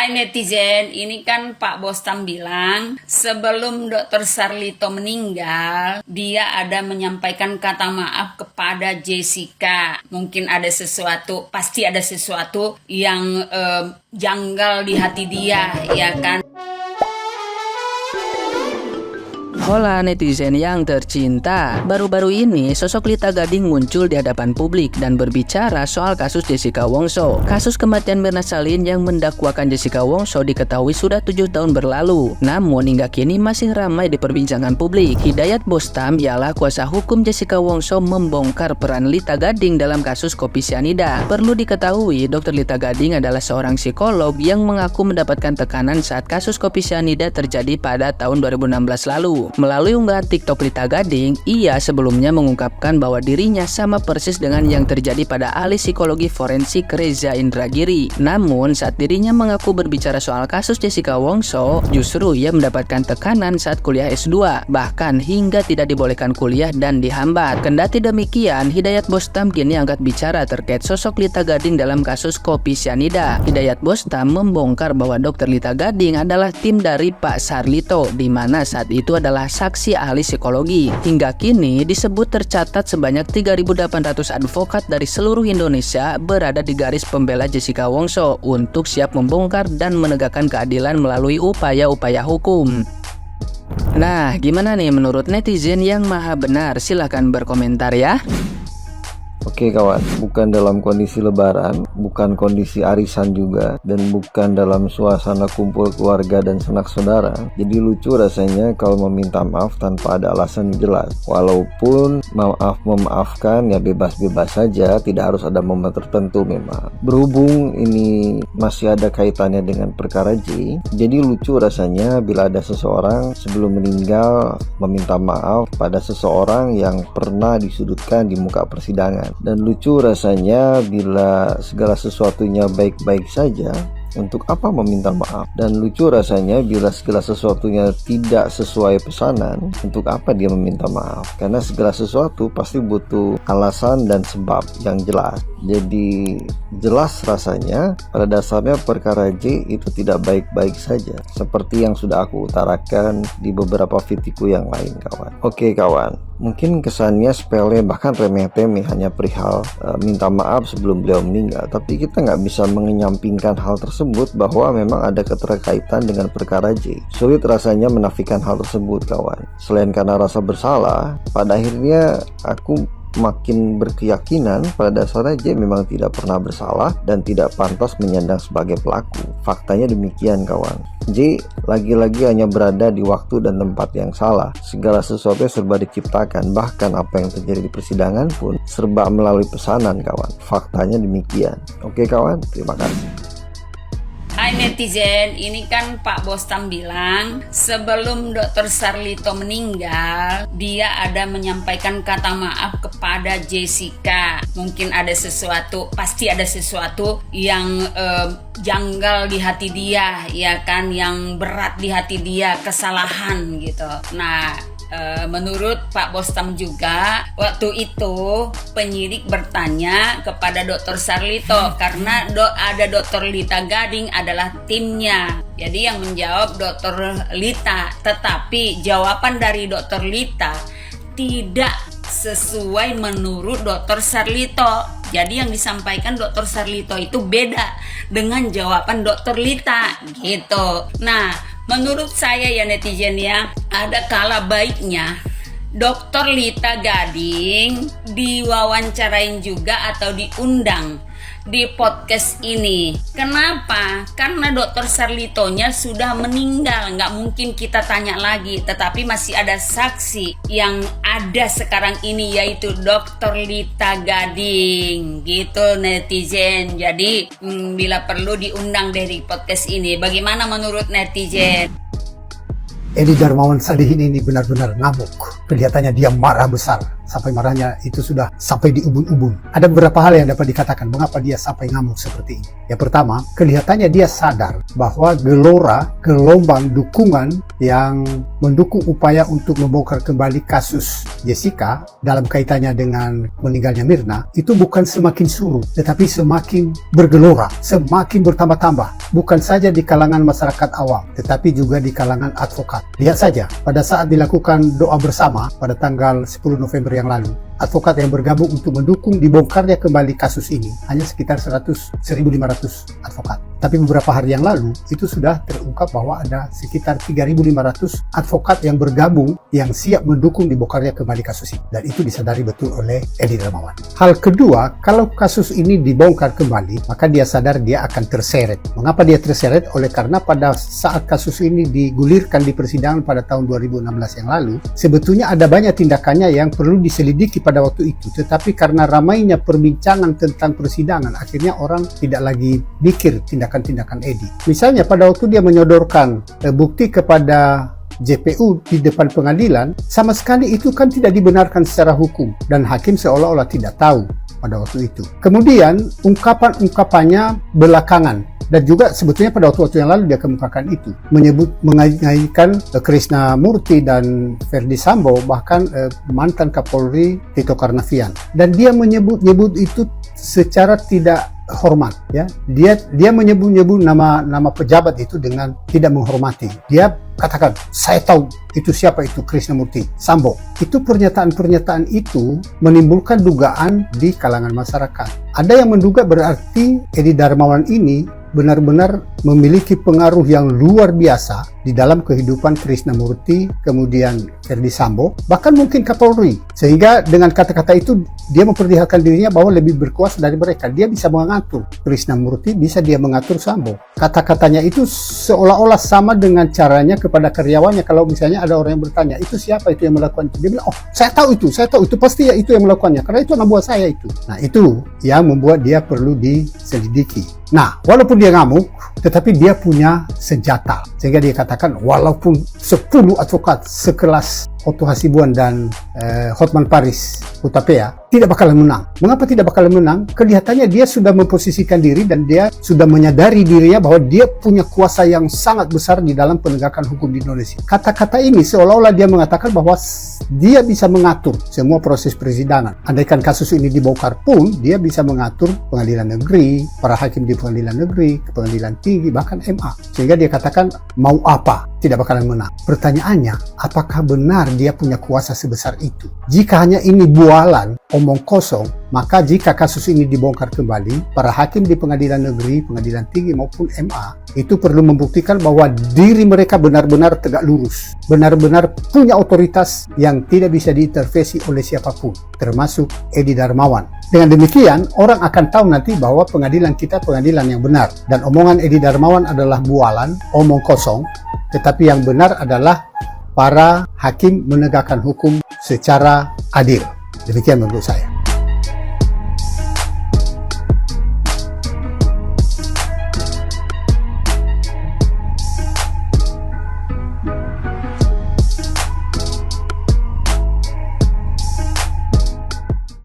Hai netizen, ini kan Pak Bostam bilang sebelum Dr. Sarlito meninggal, dia ada menyampaikan kata maaf kepada Jessica. Mungkin ada sesuatu, pasti ada sesuatu yang janggal di hati dia, ya kan? Hola netizen yang tercinta, baru-baru ini sosok Lita Gading muncul di hadapan publik dan berbicara soal kasus Jessica Wongso. Kasus kematian Mirna Salihin yang mendakwakan Jessica Wongso diketahui sudah 7 tahun berlalu, namun hingga kini masih ramai diperbincangkan publik. Hidayat Bostam ialah kuasa hukum Jessica Wongso membongkar peran Lita Gading dalam kasus kopi sianida. Perlu diketahui, Dr. Lita Gading adalah seorang psikolog yang mengaku mendapatkan tekanan saat kasus kopi sianida terjadi pada tahun 2016 lalu. Melalui unggahan TikTok Lita Gading, ia sebelumnya mengungkapkan bahwa dirinya sama persis dengan yang terjadi pada ahli psikologi forensik Reza Indragiri. Namun, saat dirinya mengaku berbicara soal kasus Jessica Wongso, justru ia mendapatkan tekanan saat kuliah S2, bahkan hingga tidak dibolehkan kuliah dan dihambat. Kendati demikian, Hidayat Bostam kini angkat bicara terkait sosok Lita Gading dalam kasus kopi sianida. Hidayat Bostam membongkar bahwa Dr. Lita Gading adalah tim dari Pak Sarlito, di mana saat itu adalah saksi ahli psikologi. Hingga kini disebut tercatat sebanyak 3.800 advokat dari seluruh Indonesia berada di garis pembela Jessica Wongso untuk siap membongkar dan menegakkan keadilan melalui upaya-upaya hukum. Nah, gimana nih menurut netizen yang maha benar? Silahkan berkomentar ya. Oke kawan, bukan dalam kondisi lebaran, bukan kondisi arisan juga, dan bukan dalam suasana kumpul keluarga dan sanak saudara. Jadi lucu rasanya kalau meminta maaf tanpa ada alasan jelas. Walaupun memaafkan ya bebas-bebas saja, tidak harus ada momen tertentu memang. Berhubung ini masih ada kaitannya dengan perkara J, jadi lucu rasanya bila ada seseorang sebelum meninggal meminta maaf pada seseorang yang pernah disudutkan di muka persidangan. Dan lucu rasanya bila segala sesuatunya baik-baik saja, untuk apa meminta maaf? Dan lucu rasanya bila segala sesuatunya tidak sesuai pesanan, untuk apa dia meminta maaf? Karena segala sesuatu pasti butuh alasan dan sebab yang jelas. Jadi jelas rasanya pada dasarnya perkara J itu tidak baik-baik saja, seperti yang sudah aku utarakan di beberapa videoku yang lain kawan. Oke kawan, mungkin kesannya sepele bahkan remeh-temeh hanya perihal minta maaf sebelum beliau meninggal, tapi kita nggak bisa mengenyampingkan hal tersebut bahwa memang ada keterkaitan dengan perkara J. Sulit rasanya menafikan hal tersebut kawan. Selain karena rasa bersalah, pada akhirnya aku makin berkeyakinan pada dasarnya J memang tidak pernah bersalah dan tidak pantas menyandang sebagai pelaku. Faktanya demikian kawan. J lagi-lagi hanya berada di waktu dan tempat yang salah. Segala sesuatu serba diciptakan, bahkan apa yang terjadi di persidangan pun serba melalui pesanan kawan. Faktanya demikian. Oke kawan, terima kasih. Hai netizen, ini kan Pak Bostam bilang sebelum Dr. Sarlito meninggal, dia ada menyampaikan kata maaf kepada Jessica. Mungkin ada sesuatu, pasti ada sesuatu yang janggal di hati dia, ya kan, yang berat di hati dia, kesalahan gitu. Nah, menurut Pak Bostam juga waktu itu penyidik bertanya kepada Dr. Sarlito karena ada Dr. Lita Gading adalah timnya. Jadi yang menjawab Dr. Lita, tetapi jawaban dari Dr. Lita tidak sesuai menurut Dr. Sarlito. Jadi yang disampaikan Dr. Sarlito itu beda dengan jawaban Dr. Lita gitu. Nah, menurut saya ya netizen ya, ada kala baiknya Dr. Lita Gading diwawancarain juga atau diundang di podcast ini. Kenapa? Karena Dr. Sarlitonya sudah meninggal, nggak mungkin kita tanya lagi. Tetapi masih ada saksi yang ada sekarang ini, yaitu Dr. Lita Gading, gitu netizen. Jadi bila perlu diundang dari podcast ini. Bagaimana menurut netizen? Edi Darmawan Salihin ini benar-benar ngamuk. Kelihatannya dia marah besar. sampai marahnya itu sudah sampai di ubun-ubun. Ada beberapa hal yang dapat dikatakan mengapa dia sampai ngamuk seperti ini. Yang pertama, kelihatannya dia sadar bahwa gelombang dukungan yang mendukung upaya untuk membongkar kembali kasus Jessica dalam kaitannya dengan meninggalnya Mirna itu bukan semakin surut, tetapi semakin bergelora, semakin bertambah-tambah. Bukan saja di kalangan masyarakat awam, tetapi juga di kalangan advokat. Lihat saja, pada saat dilakukan doa bersama pada tanggal 10 November yang lalu, advokat yang bergabung untuk mendukung dibongkarnya kembali kasus ini hanya sekitar 1.500 advokat. Tapi beberapa hari yang lalu itu sudah terungkap bahwa ada sekitar 3.500 advokat yang bergabung yang siap mendukung dibongkarnya kembali kasus ini. Dan itu disadari betul oleh Edi Darmawan. Hal kedua, kalau kasus ini dibongkar kembali, maka dia sadar dia akan terseret. Mengapa dia terseret? Oleh karena pada saat kasus ini digulirkan di persidangan pada tahun 2016 yang lalu, sebetulnya ada banyak tindakannya yang perlu diselidiki pada waktu itu. Tetapi karena ramainya perbincangan tentang persidangan, akhirnya orang tidak lagi mikir tindakan-tindakan Edi. Misalnya pada waktu dia menyodorkan bukti kepada JPU di depan pengadilan, sama sekali itu kan tidak dibenarkan secara hukum dan hakim seolah-olah tidak tahu pada waktu itu. Kemudian ungkapan-ungkapannya belakangan dan juga sebetulnya pada waktu-waktu yang lalu dia kemukakan itu, mengaitkan Krishna Murthy dan Verdi Sambo, bahkan mantan Kapolri Tito Karnavian, dan dia menyebut itu secara tidak hormat, ya. Dia menyebut nama pejabat itu dengan tidak menghormati. Dia katakan, saya tahu itu siapa itu Krishna Murthy Sambo. Itu pernyataan itu menimbulkan dugaan di kalangan masyarakat. Ada yang menduga berarti Edi Darmawan ini benar-benar memiliki pengaruh yang luar biasa di dalam kehidupan Krishna Murthy, kemudian Verdi Sambo, bahkan mungkin Kapolri. Sehingga dengan kata-kata itu dia memperlihatkan dirinya bahwa lebih berkuasa dari mereka. Dia bisa mengatur Krishna Murthy, bisa dia mengatur Sambo. Kata-katanya itu seolah-olah sama dengan caranya kepada karyawannya. Kalau misalnya ada orang yang bertanya, itu siapa itu yang melakukan itu? Dia bilang, oh saya tahu itu pasti ya itu yang melakukannya, karena itu anak buah saya itu. Nah itu yang membuat dia perlu diselidiki. Nah, walaupun dia ngamuk, tetapi dia punya senjata. Sehingga dia katakan, walaupun 10 advokat sekelas Otto Hasibuan dan Hotman Paris Hutapea tidak bakalan menang. Mengapa tidak bakalan menang? Kelihatannya dia sudah memposisikan diri dan dia sudah menyadari dirinya bahwa dia punya kuasa yang sangat besar di dalam penegakan hukum di Indonesia. Kata-kata ini seolah-olah dia mengatakan bahwa dia bisa mengatur semua proses persidangan. Andaikan kasus ini dibongkar pun, dia bisa mengatur pengadilan negeri, para hakim di pengadilan negeri, pengadilan tinggi, bahkan MA. Sehingga dia katakan mau apa? Tidak bakalan menang. Pertanyaannya, apakah benar dia punya kuasa sebesar itu? Jika hanya ini bualan, omong kosong, maka jika kasus ini dibongkar kembali, para hakim di pengadilan negeri, pengadilan tinggi maupun MA, itu perlu membuktikan bahwa diri mereka benar-benar tegak lurus, benar-benar punya otoritas yang tidak bisa diintervensi oleh siapapun, termasuk Edi Darmawan. Dengan demikian, orang akan tahu nanti bahwa pengadilan kita pengadilan yang benar, dan omongan Edi Darmawan adalah bualan, omong kosong, tetapi yang benar adalah para hakim menegakkan hukum secara adil. Demikian menurut saya.